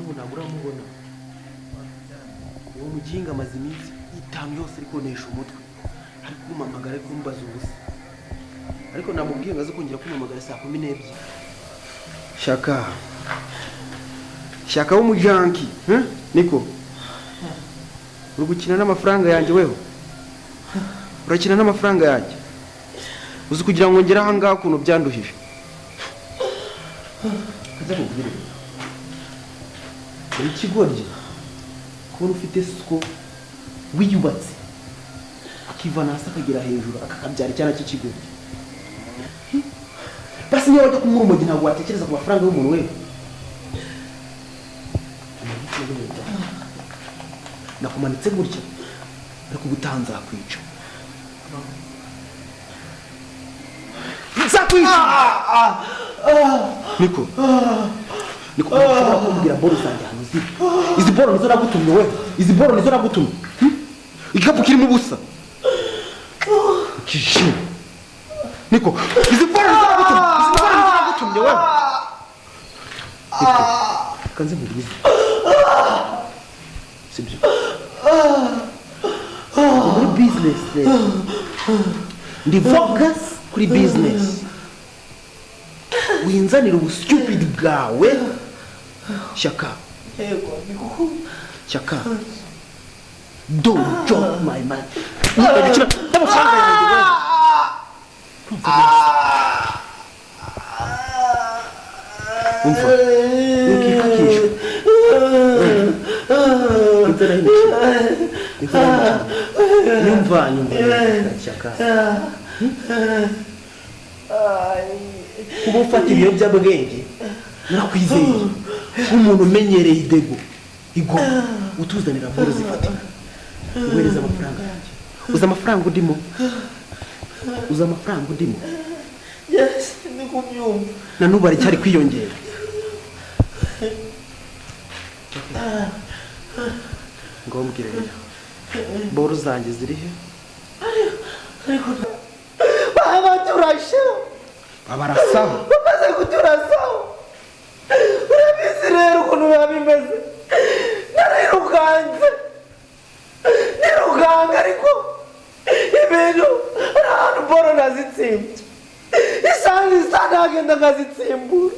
ubu ntabwo uramubona uwo muginga amaze iminsi itanu yose ari konesha umutwe ari kumpamagara ari kumbaza ubusa ariko namubwiye ngo aze kongera kumpamagara saa 12. Shaka w'umujanki niko uri gukina n'amafaranga yanjye weho urakina n'amafaranga yanjye uzi kugira ngo ngere aha ngaha ukuntu byanduhije kaza mubwire uri kigoryi kubona ufite suko wiyubatse akivana hasi akagera hejuru akakabyara icyana cy'ikigoryi basi niyo wajya kumura umugi ntabwo watekereza ku mafaranga y'umuntu wewe nakumanitse gutya ariko ubutanza akwica niko kumbwira boro zanjye hano ziri izi boro nizo nagutumye we izi boro nizo nagutumye igikapu kirimo ubusa ukishimye niko izi boro nizo nagutumye we niko kanze mubwize sibyo muri business ndi focus kuri business winzanira ubu stupid bwawe Shaka Shaka don't joke my man ndabashaka yanjye umva ukikakisha nyumva Shaka kuba ufata ibiyobyabwenge nakwizeye nk'umuntu umenyereye idego igoma utuzanira boro zifatika uhereza amafaranga yanjye uza amafaranga undimo yes ndi kubyumva na n'ubu aracyari kwiyongera ngombwire rero boro zanjye ziri he ariko baturashe babarasaho bamaze kuturasaho urabizi rero ukuntu biba bimeze narirukanze nirukanga ariko ibintu ari ahantu boro nazitsimbye isa nagenda nkazitsimbura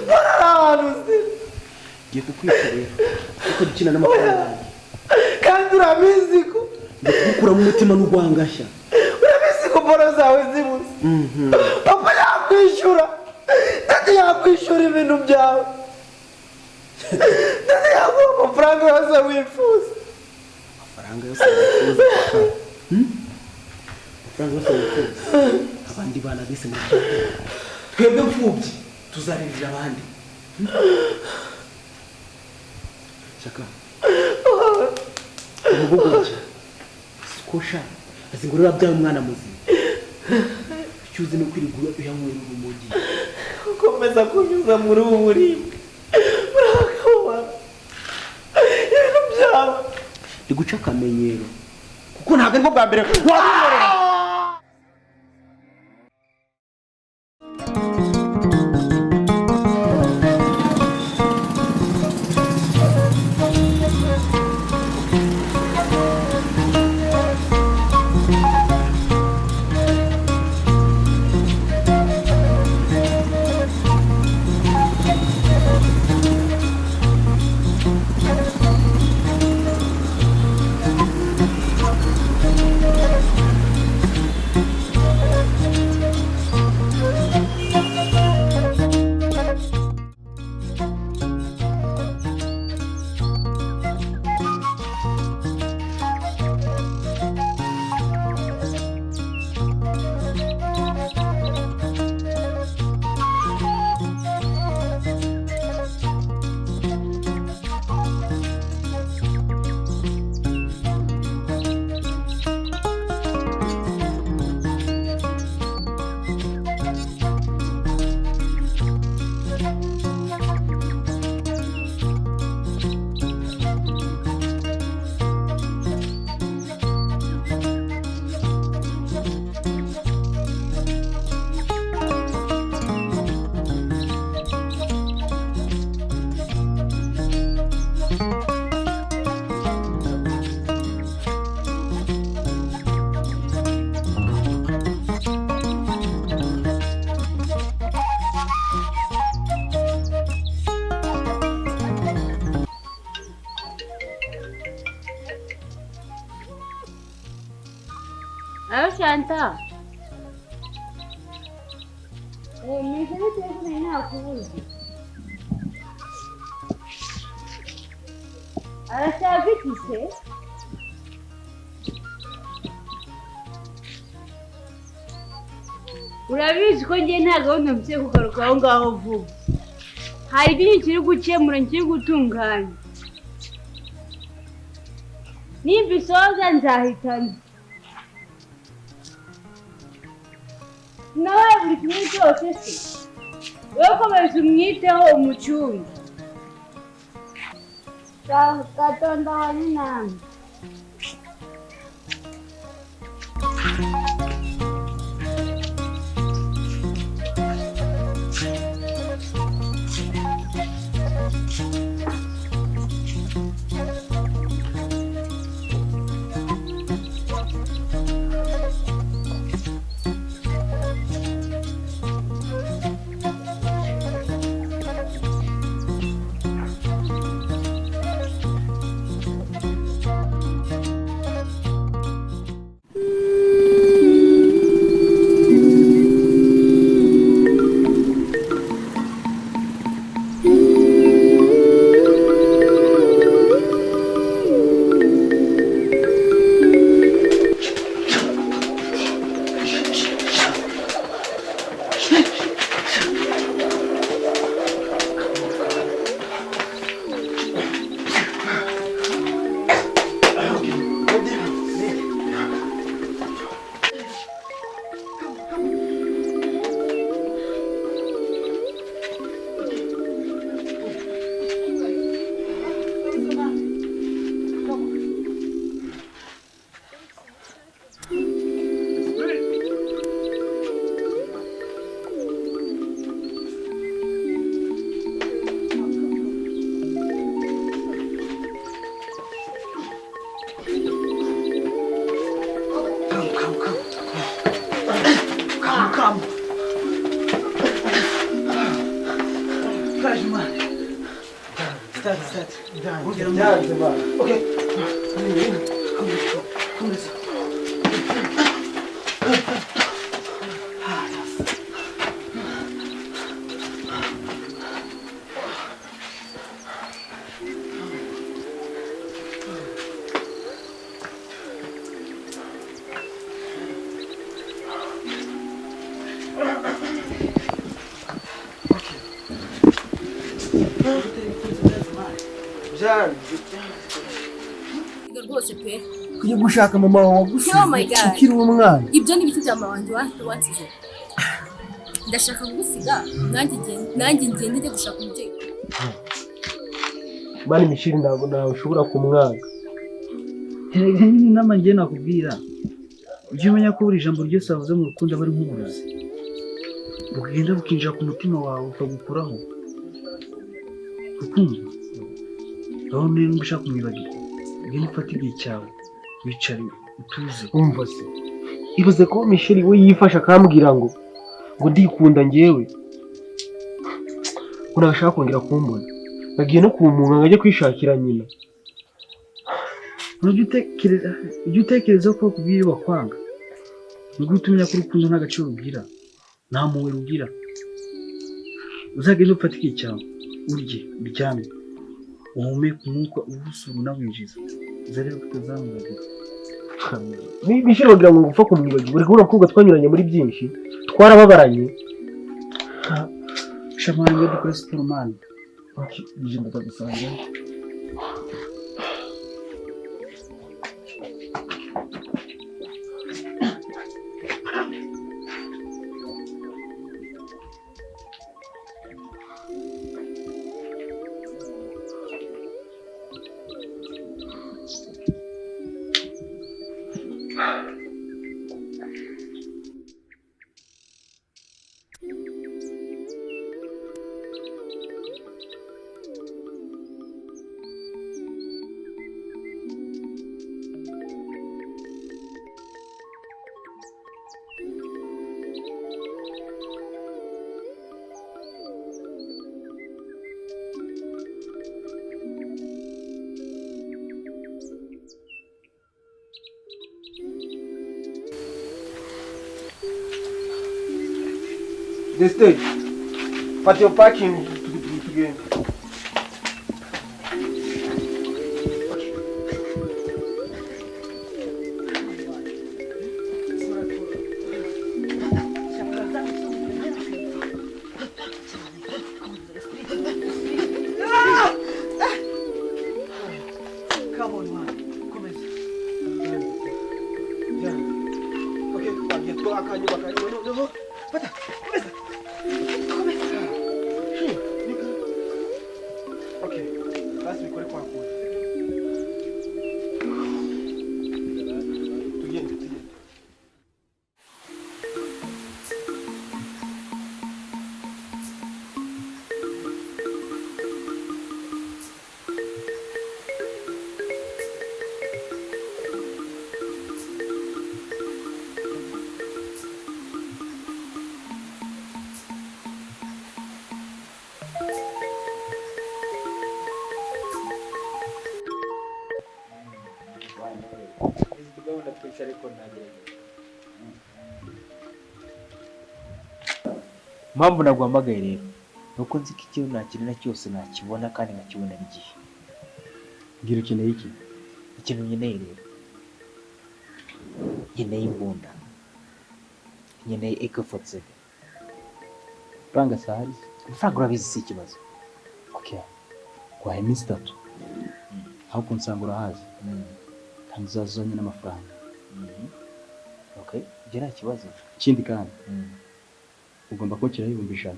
boro ari ahantu ziri ngiye kukwica rero kuko dukina n'amafaranga yanjye kandi urabizi ko ndakukura mu mutima n'ugwangashya urabizi ko boro zawe zibuze papa yakwishyura ndetse yakwishyura ibintu byawe ndetse yaguha amafaranga yose wifuza abandi bana bise mu cyaro twebwe mfubyi tuzaririra abandi Shaka umuguguke sikosha azingurira bya umwana muzima cyuzi no kwirigura uyanywera urumogi ukomeza kunyuza muri ubu buribwe murakabona ibintu byawe ndi guca akamenyero kuko ntabwo ariko bwa mbere wabinkorera Shanta. Mwisho telefone inakubuza. Arashaka iki se? Urabizi ko ngiye nta gahunda mfite kugaruka aho ngaho vuba. Hari ibintu kiri gukemura kiri gutunganya. Nibisoza nzahitana. Nawe buri kimwe cyose se. Wowe komeza umwiteho umucunge. Gatonda wani namwe. rwose pe kujya gushaka mama wawe wagusize ukiri umwana. Ibyo ni ibiti bya mama wanjye wansize. Ndashaka kugusiga nanjye ngende njye gushaka umubyeyi. Bani Mishiri ntabwo nawe ushobora kumwanga. Erega nyine inama ngiye nakubwira ujye umenya ko buri jambo ryose wavuze mu rukundo aba ari nk'uburozi bugenda bukinjira ku mutima wawe ukagukuraho ukumva aho niba ushaka kumwibagirwa ugende ufate igihe cyawe wicare utuze. Umva se ibaze ko Mishiri we yifasha akambwira ngo ndikunda njyewe ko ntashaka kongera kumbona nagiye no kumunga ngajya kwishakira nyina. ujye utekereza ko kubwiye bakwanga nubwo utumenya ko urukundo nta gaciro rugira nta mpuhwe rugira. Uzagende ufate igihe cyawe urye uryame uhumeke umwuka uwusura unawinjiza uzarebe ko utazamwibagirwa. Mishiri wagira ngo upfa kumwibagirwa reka urakobwa twanyuranye muri byinshi twarababaranye. Shamanje dukore siporo mani ije ndagusanga. the stage. But your parking again. Come on, man. Come on. Okay, get to akanyuma kanyuma. No. Pata. Começa. Okay. Basi nikore kwa hapo. Tugende. Mpamvu naguhamagaye rero nuko nzi ko ikintu nakenera cyose nakibona kandi nkakibonera igihe. Ngira ukeneye iki? Ikintu nkeneye rero, nkeneye imbunda, nkeneye AK-47. Franga sahari? Amafaranga urabizi si ikibazo. Okay. Kwa iminsi 3. Aho kunsanga urahazi. Kandi uzazonye n'amafaranga. Okay, ibyo nta kibazo. Ikindi kandi ugomba kokeraho 1,000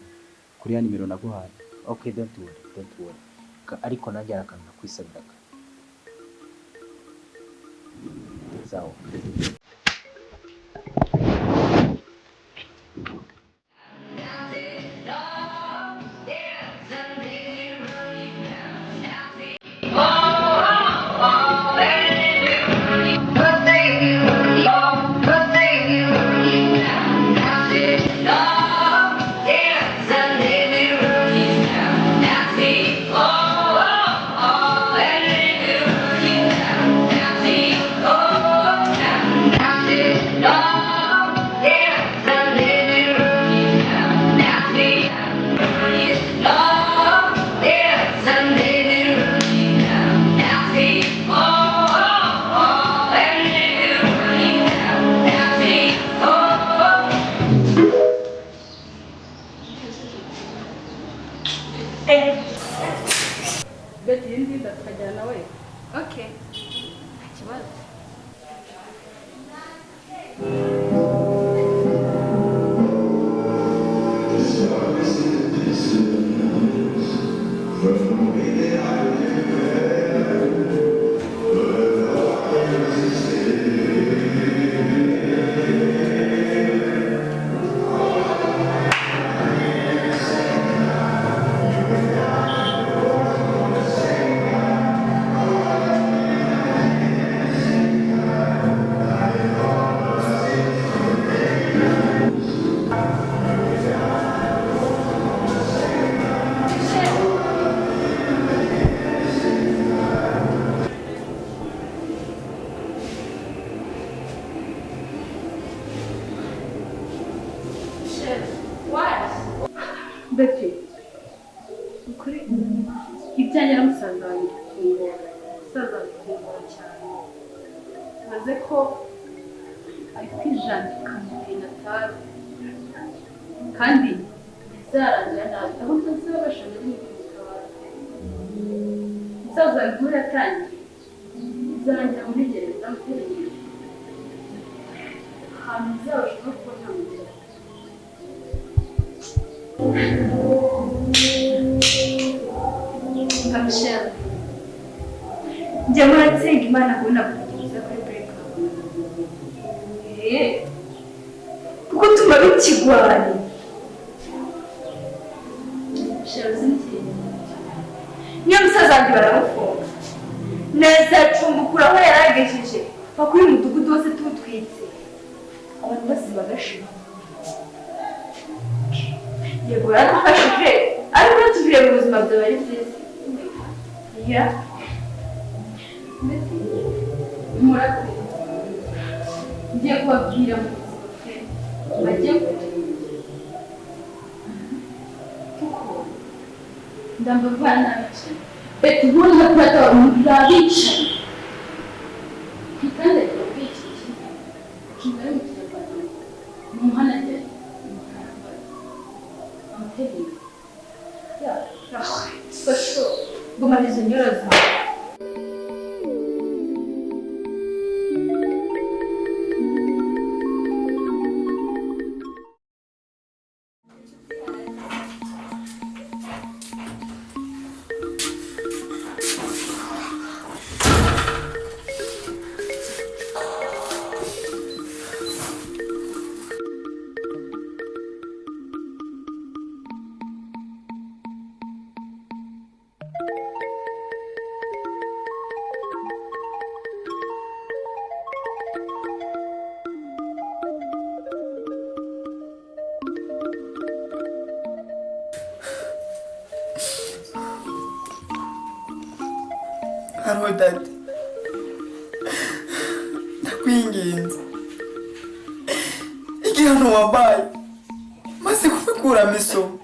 kuri ya nimero naguhaye. Okay, don't worry. Ariko nanjye arakantu nakwisabiraga. Sawa. Beti yindi tukajyana we. Okay. Kibazo. Beti. Ukuri ibyanjye namusanze wanjye kungora. Saza kungora cyane. Maze ko ari kwijandika mu Natal. Kandi bizarangira nabi. Aho ntazabasha n'ibikaba. Saza inkuru yatangiye. Bizarangira muri gereza mutegereje. Ahantu bizabasha no kubona mu Michelle. Njye muratsinda Imana kubona kugeza kuri break. Kuko tuma bikigwari. Michelle zinti. Niyo musaza wanjye baramufunga. Neza cumbukura aho yaragejeje. Bakuri umudugudu wose tutwitse. Abantu bose bagashira. Yego yaradufashije ariko tuvire mu buzima bwawe ari byiza. Murate ngiye kubabwira mu buzima bwe bagiye ndambavana beti mbona kurata murabica kandi bici kimwe muhana de amteli ya fasho gumaliza nyoza Haro dati ndakwinginze igihano wabaye maze kubikuramo isomo